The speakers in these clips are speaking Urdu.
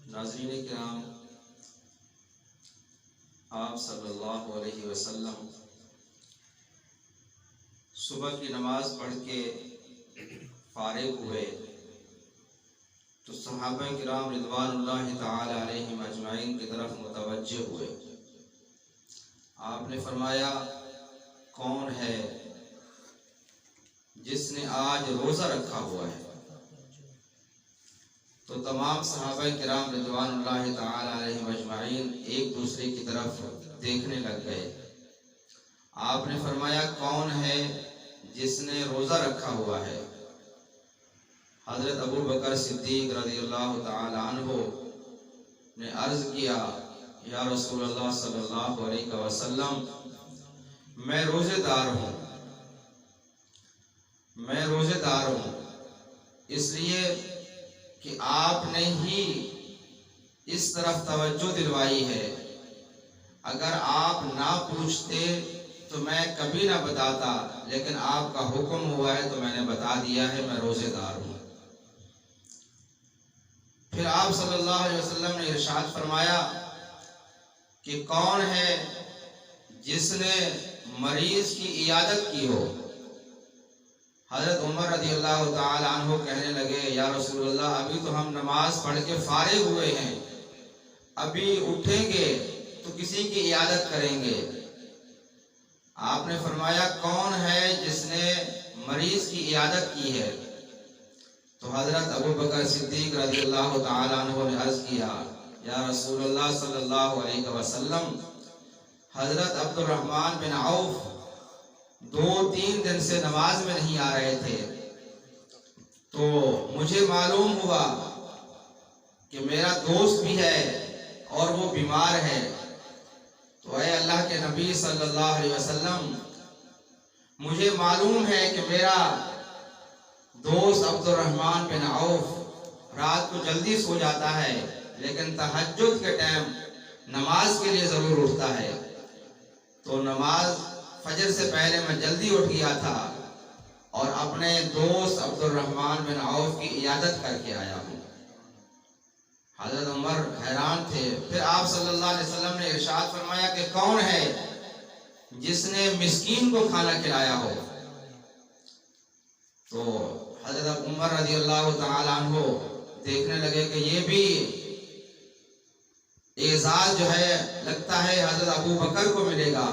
ناظرین کرام، آپ صلی اللہ علیہ وسلم صبح کی نماز پڑھ کے فارغ ہوئے تو صحابہ کرام رضوان اللہ تعالی علیہم اجمعین کی طرف متوجہ ہوئے۔ آپ نے فرمایا، کون ہے جس نے آج روزہ رکھا ہوا ہے؟ تو تمام صحابہ کرام رضوان اللہ تعالی علیہم اجمعین ایک دوسرے کی طرف دیکھنے لگ گئے۔ آپ نے فرمایا، کون ہے جس نے روزہ رکھا ہوا ہے؟ حضرت ابو بکر صدیق رضی اللہ تعالی عنہ نے عرض کیا، یا رسول اللہ صلی اللہ علیہ وسلم، میں روزے دار ہوں، اس لیے کہ آپ نے ہی اس طرف توجہ دلوائی ہے۔ اگر آپ نہ پوچھتے تو میں کبھی نہ بتاتا، لیکن آپ کا حکم ہوا ہے تو میں نے بتا دیا ہے، میں روزے دار ہوں۔ پھر آپ صلی اللہ علیہ وسلم نے ارشاد فرمایا کہ کون ہے جس نے مریض کی عیادت کی ہو؟ حضرت عمر رضی اللہ تعالی عنہ کہنے لگے، یا رسول اللہ، ابھی تو ہم نماز پڑھ کے فارغ ہوئے ہیں، ابھی اٹھیں گے تو کسی کی عیادت کریں گے۔ آپ نے فرمایا، کون ہے جس نے مریض کی عیادت کی ہے؟ تو حضرت ابو بکر صدیق رضی اللہ تعالی عنہ نے عرض کیا، یا رسول اللہ صلی اللہ علیہ وسلم، حضرت عبد الرحمن بن عوف 2-3 دن سے نماز میں نہیں آ رہے تھے، تو مجھے معلوم ہوا کہ میرا دوست بھی ہے اور وہ بیمار ہے، تو اے اللہ کے نبی صلی اللہ علیہ وسلم، مجھے معلوم ہے کہ میرا دوست عبد الرحمن بن عوف رات کو جلدی سو جاتا ہے، لیکن تہجد کے ٹائم نماز کے لیے ضرور اٹھتا ہے، تو نماز فجر سے پہلے میں جلدی اٹھ گیا تھا اور اپنے دوست عبد الرحمن بن عوف کی عیادت کر کے آیا ہوں۔ حضرت عمر حیران تھے۔ پھر آپ صلی اللہ علیہ وسلم نے ارشاد فرمایا کہ کون ہے جس نے مسکین کو کھانا کھلایا ہو؟ تو حضرت عمر رضی اللہ تعالی عنہ دیکھنے لگے کہ یہ بھی اعزاز جو ہے لگتا ہے حضرت ابو بکر کو ملے گا۔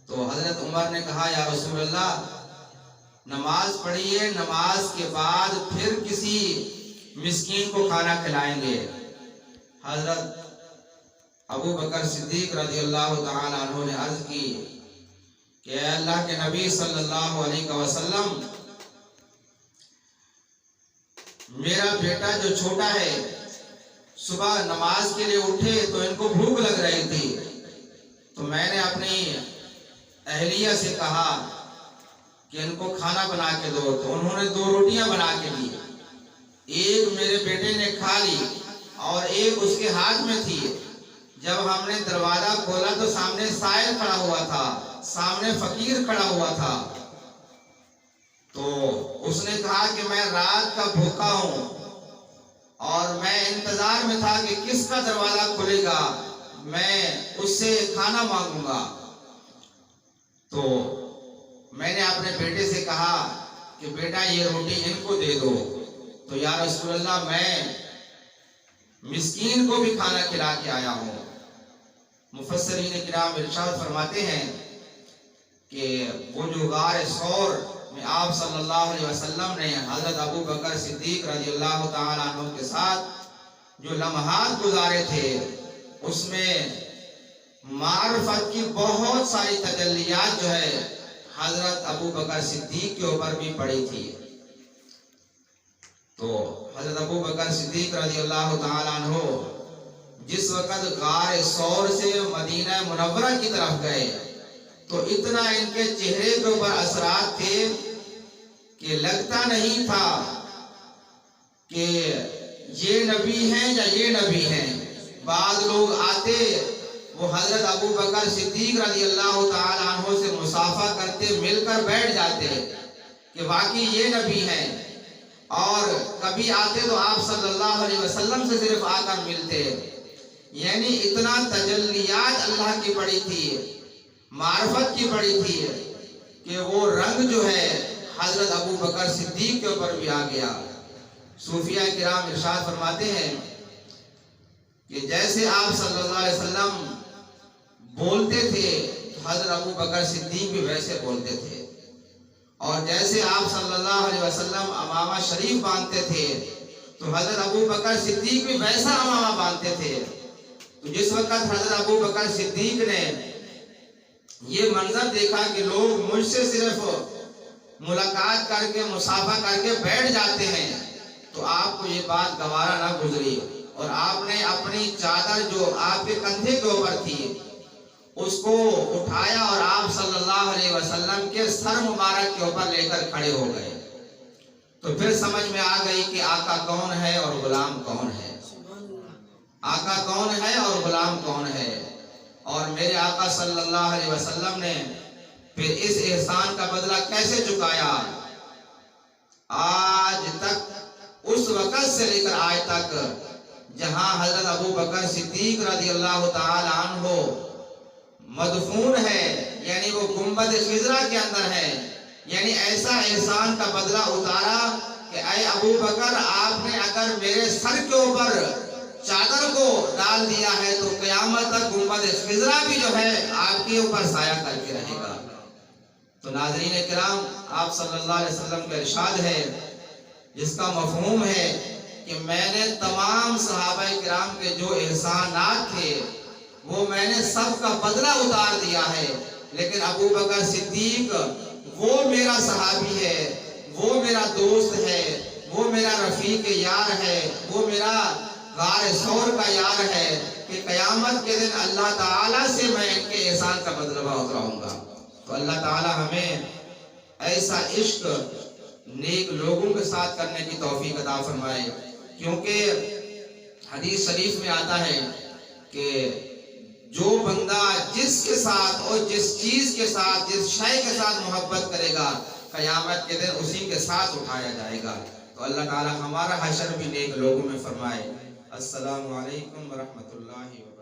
تو حضرت عمر نے کہا، یا رسول اللہ، نماز پڑھیے، نماز کے بعد پھر کسی مسکین کو کھانا کھلائیں گے۔ حضرت ابو بکر صدیق رضی اللہ تعالی عنہ نے عرض کی کہ اے اللہ کے نبی صلی اللہ علیہ وسلم، میرا بیٹا جو چھوٹا ہے، صبح نماز کے لیے اٹھے تو ان کو بھوک لگ رہی تھی، تو میں نے اپنی اہلیہ سے کہا کہ ان کو کھانا بنا کے دو، تو انہوں نے 2 روٹیاں بنا کے دی، ایک میرے بیٹے نے کھا لی اور ایک اس کے ہاتھ میں تھی۔ جب ہم نے دروازہ کھولا تو سامنے سائل کھڑا ہوا تھا، سامنے فقیر کھڑا ہوا تھا، تو اس نے کہا کہ میں رات کا بھوکا ہوں اور میں انتظار میں تھا کہ کس کا دروازہ کھلے گا، میں اس سے کھانا مانگوں گا۔ تو میں نے اپنے بیٹے سے کہا کہ بیٹا یہ روٹی ان کو دے دو، تو یا رسول اللہ، میں مسکین کو بھی کھانا کھلا کے آیا ہوں۔ مفسرین کرام ارشاد فرماتے ہیں کہ وہ جو غار ثور میں آپ صلی اللہ علیہ وسلم نے حضرت ابو بکر صدیق رضی اللہ تعالی عنہ کے ساتھ جو لمحات گزارے تھے، اس میں معرفت کی بہت ساری تجلیات جو ہے حضرت ابو بکر صدیق کے اوپر بھی پڑی تھی۔ تو حضرت ابو بکر صدیق رضی اللہ تعالی عنہ جس وقت غار ثور سے مدینہ منورہ کی طرف گئے تو اتنا ان کے چہرے کے اوپر اثرات تھے کہ لگتا نہیں تھا کہ یہ نبی ہیں یا یہ نبی ہیں۔ بعض لوگ آتے، وہ حضرت ابو بکر صدیق رضی اللہ تعالی عنہ سے مصافحہ کرتے، مل کر بیٹھ جاتے کہ واقعی یہ نبی ہیں، اور کبھی آتے تو آپ صلی اللہ علیہ وسلم سے صرف آ کر ملتے، یعنی اتنا تجلیات اللہ کی پڑی تھی، معرفت کی پڑی تھی کہ وہ رنگ جو ہے حضرت ابو بکر صدیق کے اوپر بھی آ گیا۔ صوفیہ کرام ارشاد فرماتے ہیں کہ جیسے آپ صلی اللہ علیہ وسلم بولتے تھے حضرت ابو بکر صدیق بھی ویسے بولتے تھے، اور جیسے آپ صلی اللہ علیہ وسلم امامہ شریف باندھتے تھے تو حضرت ابو بکر صدیق بھی ویسا امامہ باندھتے تھے۔ تو جس وقت حضرت ابو بکر صدیق نے یہ منظر دیکھا کہ لوگ مجھ سے صرف ملاقات کر کے مصافحہ کر کے بیٹھ جاتے ہیں، تو آپ کو یہ بات گوارا نہ گزری، اور آپ نے اپنی چادر جو آپ کے کندھے کے اوپر تھی اس کو اٹھایا اور آپ صلی اللہ علیہ وسلم کے سر مبارک کے اوپر لے کر کھڑے ہو گئے۔ تو پھر سمجھ میں آ گئی کہ آقا کون ہے اور غلام کون ہے، آقا کون ہے اور غلام کون ہے۔ اور میرے آقا صلی اللہ علیہ وسلم نے پھر اس احسان کا بدلہ کیسے چکایا، آج تک اس وقت سے لے کر آج تک جہاں حضرت ابو بکر صدیق رضی اللہ تعالی عنہ مدفون ہے، یعنی وہ گنبد خضرا کے اندر ہے، یعنی ایسا احسان کا بدلہ اتارا کہ اے ابو بکر آپ نے اگر میرے سر کے اوپر چادر کو ڈال دیا ہے تو قیامت تک گنبد خضرا بھی جو ہے آپ کے اوپر سایہ کر کے رہے گا۔ تو ناظرین کرام، آپ صلی اللہ علیہ وسلم کا ارشاد ہے جس کا مفہوم ہے کہ میں نے تمام صحابہ کرام کے جو احسانات تھے وہ میں نے سب کا بدلہ اتار دیا ہے، لیکن ابو بکر صدیق وہ میرا صحابی ہے، وہ میرا دوست ہے، وہ میرا رفیق یار ہے، وہ میرا غار ثور کا یار ہے کہ قیامت کے دن اللہ تعالیٰ سے میں ان کے احسان کا بدلہ اتراؤں گا۔ تو اللہ تعالیٰ ہمیں ایسا عشق نیک لوگوں کے ساتھ کرنے کی توفیق عطا فرمائے، کیونکہ حدیث شریف میں آتا ہے کہ جو بندہ جس کے ساتھ اور جس چیز کے ساتھ جس شے کے ساتھ محبت کرے گا قیامت کے دن اسی کے ساتھ اٹھایا جائے گا۔ تو اللہ تعالی ہمارا حشر بھی نیک لوگوں میں فرمائے۔ السلام علیکم ورحمۃ اللہ وبرکاتہ۔